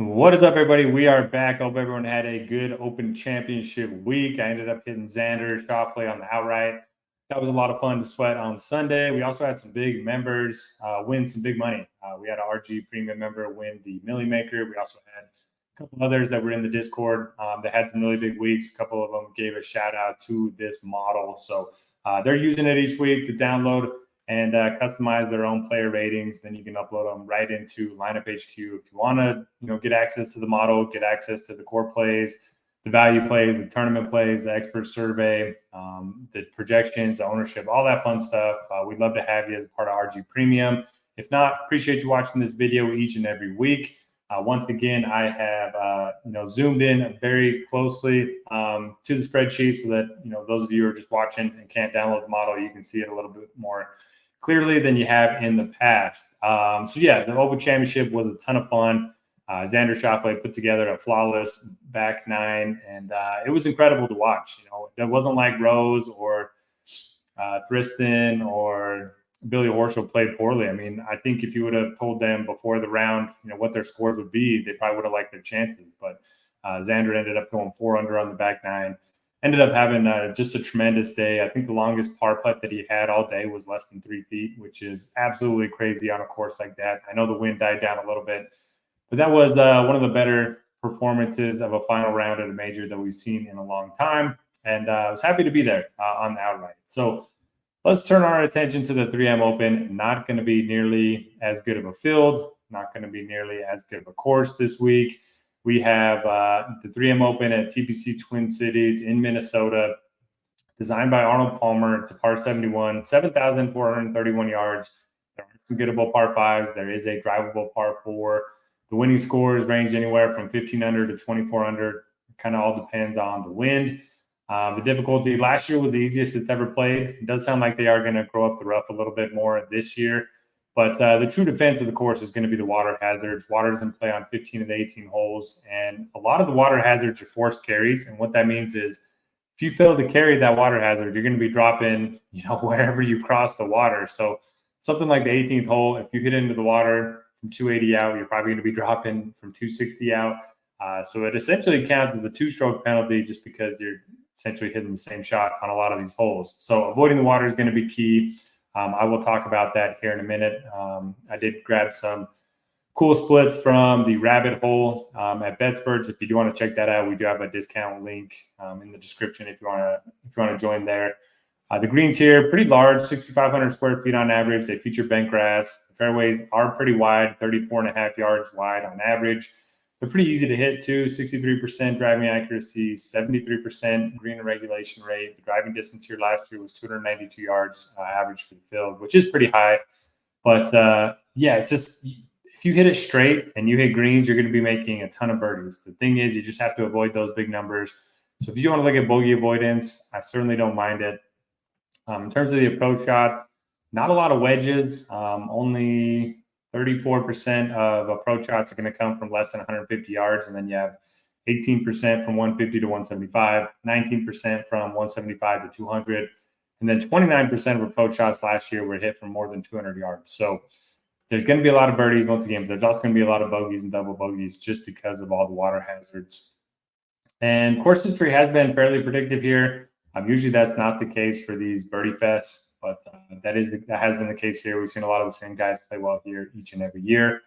What is up, everybody? We are back. Hope everyone had a good Open Championship week. I ended up hitting Xander shot play on the outright. That was a lot of fun to sweat on Sunday. We also had some big members win some big money. We had an RG Premium member win the Millie Maker. We also had a couple others that were in the Discord that had some really big weeks. A couple of them gave a shout out to this model. So they're using it each week to download and customize their own player ratings. Then you can upload them right into Lineup HQ. If you want to, get access to the model, get access to the core plays, the value plays, the tournament plays, the expert survey, the projections, the ownership, all that fun stuff. We'd love to have you as part of RG Premium. If not, appreciate you watching this video each and every week. Once again, I have zoomed in very closely to the spreadsheet so that those of you who are just watching and can't download the model, you can see it a little bit more clearly than you have in the past. The Open Championship was a ton of fun. Xander Schauffele put together a flawless back nine, and it was incredible to watch. It wasn't like Rose or Tristan or Billy Horschel played poorly. I mean, I think if you would have told them before the round, what their scores would be, they probably would have liked their chances. But Xander ended up going 4 under on the back nine. Ended up having just a tremendous day. I think the longest par putt that he had all day was less than 3 feet, which is absolutely crazy on a course like that. I know the wind died down a little bit, but that was one of the better performances of a final round at a major that we've seen in a long time. And I was happy to be there on the outright. So let's turn our attention to the 3M Open. Not going to be nearly as good of a field, not going to be nearly as good of a course this week. We have the 3M Open at TPC Twin Cities in Minnesota, designed by Arnold Palmer. It's a par 71, 7,431 yards. There are some gettable par 5s. There is a drivable par 4. The winning scores range anywhere from 1,500 to 2,400. It kind of all depends on the wind. The difficulty last year was the easiest it's ever played. It does sound like they are going to grow up the rough a little bit more this year. But the true defense of the course is going to be the water hazards. Water's in play on 15 of the 18 holes. And a lot of the water hazards are forced carries. And what that means is if you fail to carry that water hazard, you're going to be dropping, wherever you cross the water. So something like the 18th hole, if you hit into the water from 280 out, you're probably going to be dropping from 260 out. So it essentially counts as a 2-stroke penalty just because you're essentially hitting the same shot on a lot of these holes. So avoiding the water is going to be key. I will talk about that here in a minute. I did grab some cool splits from the rabbit hole at BetSperts. If you do want to check that out, we do have a discount link in the description if you want to join there. The greens here, pretty large, 6,500 square feet on average. They feature bent grass. The fairways are pretty wide, 34.5 yards wide on average. They're pretty easy to hit too, 63% driving accuracy, 73% green regulation rate. The driving distance here last year was 292 yards average for the field, which is pretty high. But it's just if you hit it straight and you hit greens, you're going to be making a ton of birdies. The thing is, you just have to avoid those big numbers. So if you want to look at bogey avoidance, I certainly don't mind it. In terms of the approach shots, not a lot of wedges, only 34% of approach shots are going to come from less than 150 yards. And then you have 18% from 150 to 175, 19% from 175 to 200. And then 29% of approach shots last year were hit from more than 200 yards. So there's going to be a lot of birdies once again, but there's also going to be a lot of bogeys and double bogeys just because of all the water hazards. And course history has been fairly predictive here. Usually that's not the case for these birdie fests, but that has been the case here. We've seen a lot of the same guys play well here each and every year.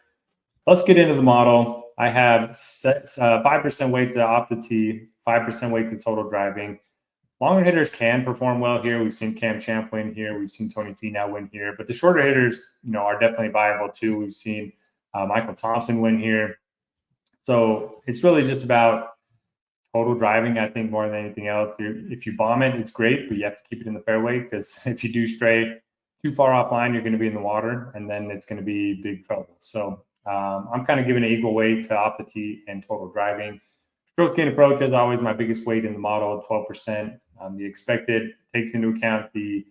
Let's get into the model. I have 5% weight to off the tee, 5% weight to total driving. Longer hitters can perform well here. We've seen Cam Champ win here. We've seen Tony Finau win here. But the shorter hitters, are definitely viable too. We've seen Michael Thompson win here. So it's really just about total driving, I think, more than anything else. If you bomb it, it's great, but you have to keep it in the fairway because if you do stray too far offline, you're going to be in the water, and then it's going to be big trouble. So I'm kind of giving an equal weight to off the tee and total driving. Stroke gain approach is always my biggest weight in the model, 12%. The expected takes into account the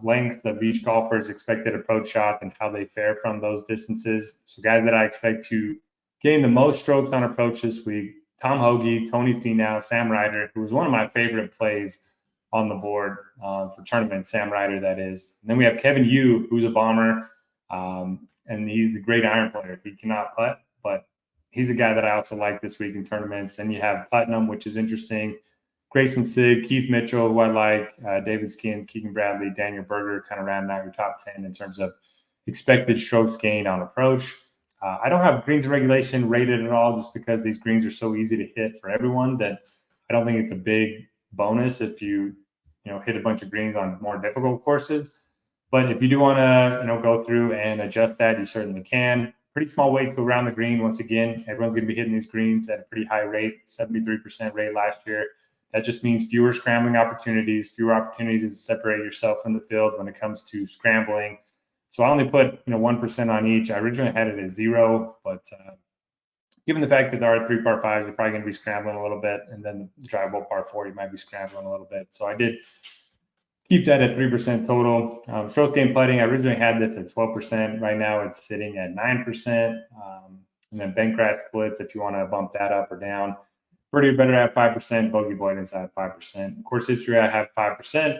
length of each golfer's expected approach shot and how they fare from those distances. So guys that I expect to gain the most strokes on approach this week: Tom Hoagie, Tony Finau, Sam Ryder, who was one of my favorite plays on the board for tournament, Sam Ryder, that is. And then we have Kevin Yu, who's a bomber, and he's a great iron player. He cannot putt, but he's a guy that I also like this week in tournaments. Then you have Putnam, which is interesting. Grayson Sigg, Keith Mitchell, who I like, David Skins, Keegan Bradley, Daniel Berger, kind of rounding out your top 10 in terms of expected strokes gained on approach. I don't have greens and regulation rated at all just because these greens are so easy to hit for everyone that I don't think it's a big bonus if you hit a bunch of greens on more difficult courses. But if you do want to go through and adjust that, you certainly can. Pretty small weight to go around the green. Once again, everyone's going to be hitting these greens at a pretty high rate, 73% rate last year. That just means fewer scrambling opportunities, fewer opportunities to separate yourself from the field when it comes to scrambling. So I only put 1% on each. I originally had it at 0, but given the fact that there are 3 par 5s, you're probably going to be scrambling a little bit, and then the drivable par 4, you might be scrambling a little bit. So I did keep that at 3% total. Stroke game putting, I originally had this at 12%. Right now it's sitting at 9%. And then bent grass splits, if you want to bump that up or down. Birdie better at 5%. Bogey avoidance at 5%. Course history, I have 5%.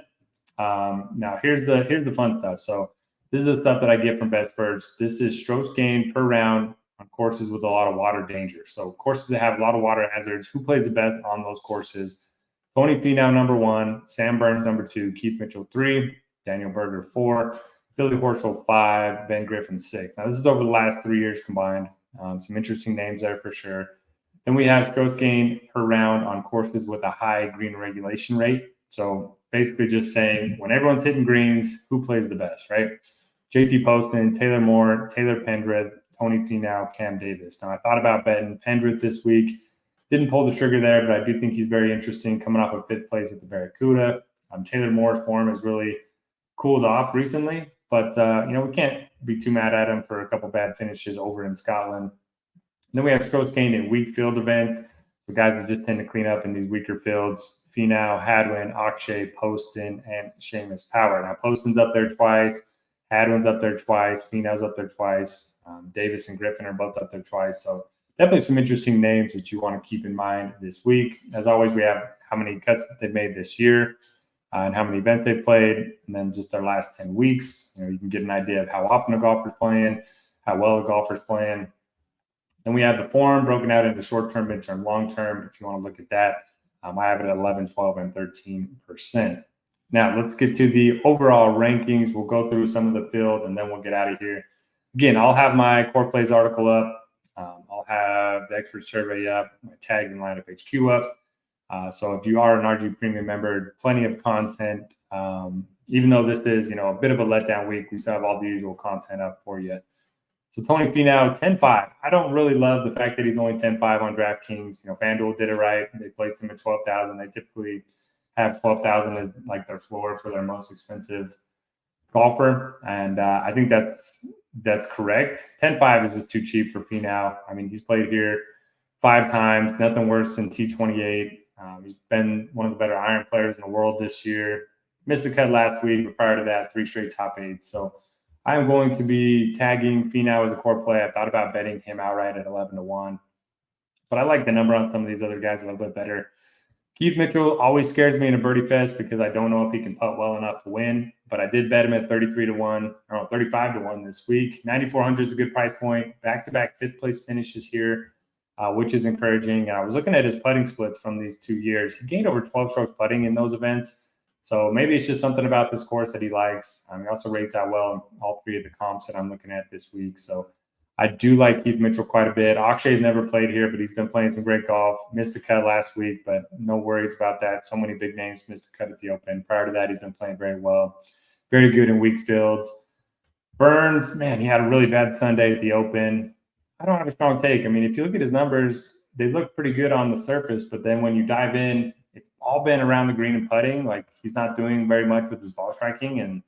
Now here's the fun stuff. So this is the stuff that I get from Best Birds. This is strokes gained per round on courses with a lot of water danger. So courses that have a lot of water hazards, who plays the best on those courses? Tony Finau, number 1, Sam Burns, number 2, Keith Mitchell, 3, Daniel Berger, 4, Billy Horschel, 5, Ben Griffin, 6. Now, this is over the last 3 years combined. Some interesting names there for sure. Then we have stroke gain per round on courses with a high green regulation rate. So basically just saying when everyone's hitting greens, who plays the best, right? JT Poston, Taylor Moore, Taylor Pendrith, Tony Finau, Cam Davis. Now, I thought about betting Pendrith this week. Didn't pull the trigger there, but I do think he's very interesting coming off of 5th place at the Barracuda. Taylor Moore's form has really cooled off recently, but we can't be too mad at him for a couple bad finishes over in Scotland. And then we have strokes gained in weak field events. So guys that just tend to clean up in these weaker fields. Finau, Hadwin, Akshay, Poston, and Seamus Power. Now, Poston's up there twice. Hadwin's up there twice. Finau's up there twice. Davis and Griffin are both up there twice. So definitely some interesting names that you want to keep in mind this week. As always, we have how many cuts they've made this year and how many events they've played, and then just their last 10 weeks. You can get an idea of how often a golfer's playing, how well a golfer's playing. Then we have the form broken out into short-term, mid-term, long-term, if you want to look at that. I have it at 11, 12, and 13%. Now, let's get to the overall rankings. We'll go through some of the field, and then we'll get out of here. Again, I'll have my Core Plays article up. I'll have the expert survey up, my tags and lineup HQ up. So if you are an RG Premium member, plenty of content. Even though this is, a bit of a letdown week, we still have all the usual content up for you. So Tony Finau, 10-5. I don't really love the fact that he's only 10-5 on DraftKings. FanDuel did it right. They placed him at 12,000. They typically have 12,000 as like their floor for their most expensive golfer, and I think that's correct. 10-5 is just too cheap for Finau. I mean, he's played here 5 times, nothing worse than T28. He's been one of the better iron players in the world this year. Missed the cut last week, but prior to that, 3 straight top 8s. So I'm going to be tagging Finau as a core play. I thought about betting him outright at 11-1, but I like the number on some of these other guys a little bit better. Keith Mitchell always scares me in a birdie fest because I don't know if he can putt well enough to win, but I did bet him at 35-1 this week. 9,400 is a good price point. Back-to-back 5th place finishes here, which is encouraging. And I was looking at his putting splits from these 2 years. He gained over 12 strokes putting in those events. So maybe it's just something about this course that he likes. He also rates out well in all 3 of the comps that I'm looking at this week. So I do like Keith Mitchell quite a bit. Akshay's never played here, but he's been playing some great golf. Missed the cut last week, but no worries about that. So many big names missed the cut at the Open. Prior to that, he's been playing very well. Very good in weak fields. Burns, man, he had a really bad Sunday at the Open. I don't have a strong take. I mean, if you look at his numbers, they look pretty good on the surface, but then when you dive in, it's all been around the green and putting. Like, he's not doing very much with his ball striking, and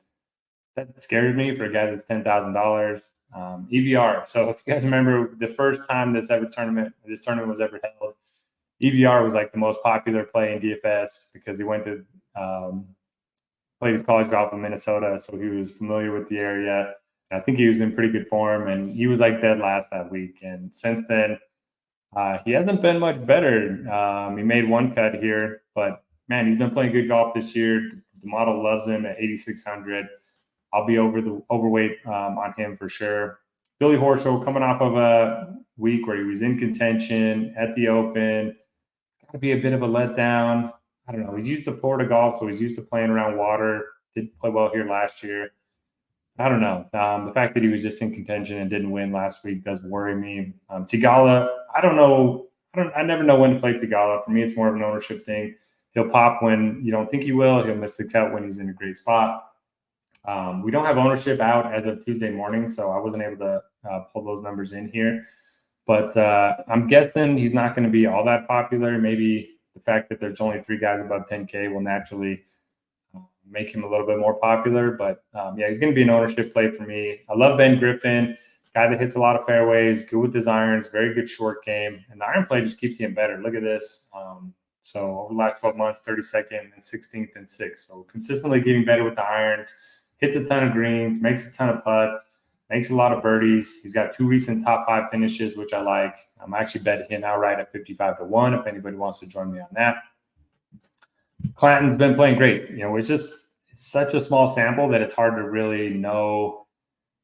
that scares me for a guy that's $10,000. EVR. So if you guys remember the first time this tournament was ever held, EVR was like the most popular play in DFS because he went to played his college golf in Minnesota, so he was familiar with the area. And I think he was in pretty good form, and he was like dead last that week. And since then, he hasn't been much better. He made 1 cut here, but man, he's been playing good golf this year. The model loves him at 8,600. I'll be overweight on him for sure. Billy Horschel coming off of a week where he was in contention at the Open. Got to be a bit of a letdown. I don't know. He's used to Florida golf, so he's used to playing around water. Did play well here last year. I don't know. The fact that he was just in contention and didn't win last week does worry me. Tigala, I don't know. I never know when to play Tigala. For me, it's more of an ownership thing. He'll pop when you don't think he will. He'll miss the cut when he's in a great spot. We don't have ownership out as of Tuesday morning, so I wasn't able to pull those numbers in here. But I'm guessing he's not going to be all that popular. Maybe the fact that there's only 3 guys above 10K will naturally make him a little bit more popular. But yeah, he's going to be an ownership play for me. I love Ben Griffin, guy that hits a lot of fairways, good with his irons, very good short game. And the iron play just keeps getting better. Look at this. So over the last 12 months, 32nd and 16th and 6th. So consistently getting better with the irons, hits a ton of greens, makes a ton of putts, makes a lot of birdies. He's got 2 recent top 5 finishes, which I like. I actually bet him outright at 55-1 if anybody wants to join me on that. Clanton's been playing great. You know, it's such a small sample that it's hard to really know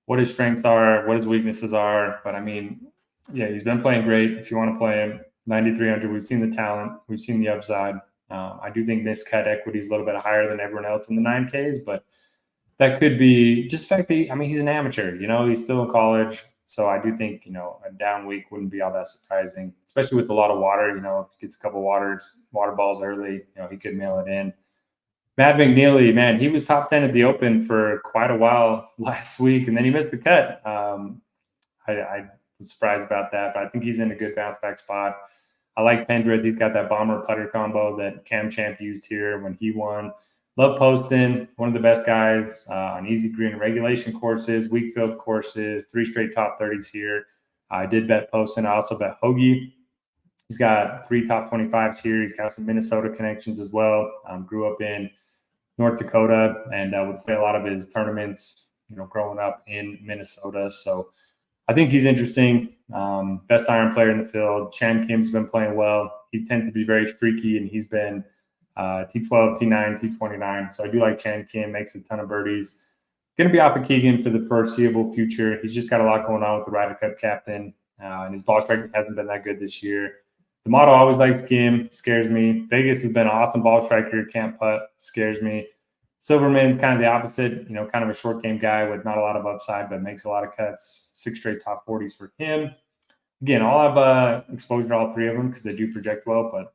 what his strengths are, what his weaknesses are. But I mean, yeah, he's been playing great. If you want to play him, 9,300. We've seen the talent. We've seen the upside. I do think miscut equity is a little bit higher than everyone else in the 9Ks, but that could be just the fact that he's an amateur. You know, he's still in college. So I do think, you know, a down week wouldn't be all that surprising, especially with a lot of water. You know, if he gets a couple water balls early, you know, he could mail it in. Matt McNeely, man, he was top 10 at the Open for quite a while last week, and then he missed the cut. I was surprised about that, but I think he's in a good bounce back spot. I like Pendrith. He's got that bomber putter combo that Cam Champ used here when he won. Love Poston, one of the best guys on easy green and regulation courses, weak field courses, 3 straight top 30s here. I did bet Poston. I also bet Hoagie. He's got 3 top 25s here. He's got some Minnesota connections as well. Grew up in North Dakota and would play a lot of his tournaments, you know, growing up in Minnesota. So I think he's interesting. Best iron player in the field. Chan Kim's been playing well. He tends to be very streaky, and he's been T12, T9, T29. So I do like Chan Kim, makes a ton of birdies. Going to be off of Keegan for the foreseeable future. He's just got a lot going on with the Ryder Cup captain, and his ball striking hasn't been that good this year. The model always likes Kim, scares me. Vegas has been an awesome ball striker, can't putt, scares me. Silverman's kind of the opposite, you know, kind of a short game guy with not a lot of upside, but makes a lot of cuts. 6 straight top 40s for him. Again, I'll have exposure to all 3 of them because they do project well, but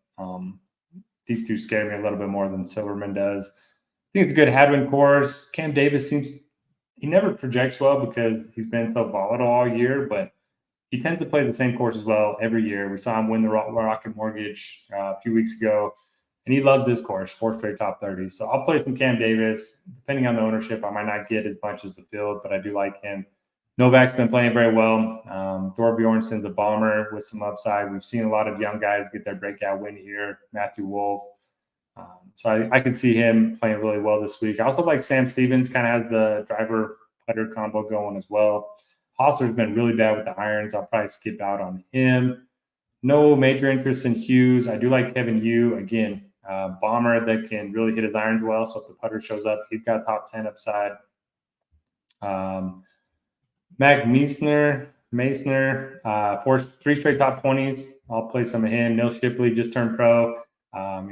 these 2 scare me a little bit more than Silverman does. I think it's a good Hadwin course. Cam Davis he never projects well because he's been so volatile all year, but he tends to play the same course as well every year. We saw him win the Rocket Mortgage a few weeks ago, and he loves this course, 4 straight top 30s. So I'll play some Cam Davis. Depending on the ownership, I might not get as much as the field, but I do like him. Novak's been playing very well. Thor Bjornsson's a bomber with some upside. We've seen a lot of young guys get their breakout win here. Matthew Wolff. So I could see him playing really well this week. I also like Sam Stevens, kind of has the driver putter combo going as well. Hostler's been really bad with the irons. I'll probably skip out on him. No major interest in Hughes. I do like Kevin Yu. Again, bomber that can really hit his irons well. So if the putter shows up, he's got top 10 upside. Mac Meisner, 3 straight top 20s. I'll play some of him. Neil Shipley just turned pro.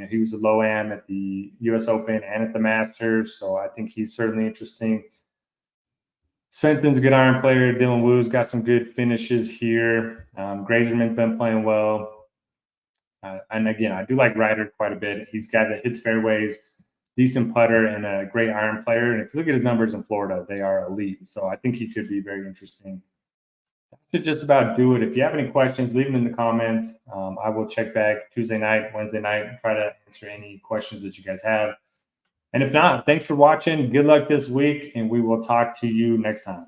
He was a low am at the U.S. Open and at the Masters, so I think he's certainly interesting. Svensson's a good iron player. Dylan Wu's got some good finishes here. Grazerman's been playing well. And again, I do like Ryder quite a bit. He's got that hits fairways, decent putter, and a great iron player. And if you look at his numbers in Florida, they are elite. So I think he could be very interesting. That should just about do it. If you have any questions, leave them in the comments. I will check back Tuesday night, Wednesday night, and try to answer any questions that you guys have. And if not, thanks for watching. Good luck this week, and we will talk to you next time.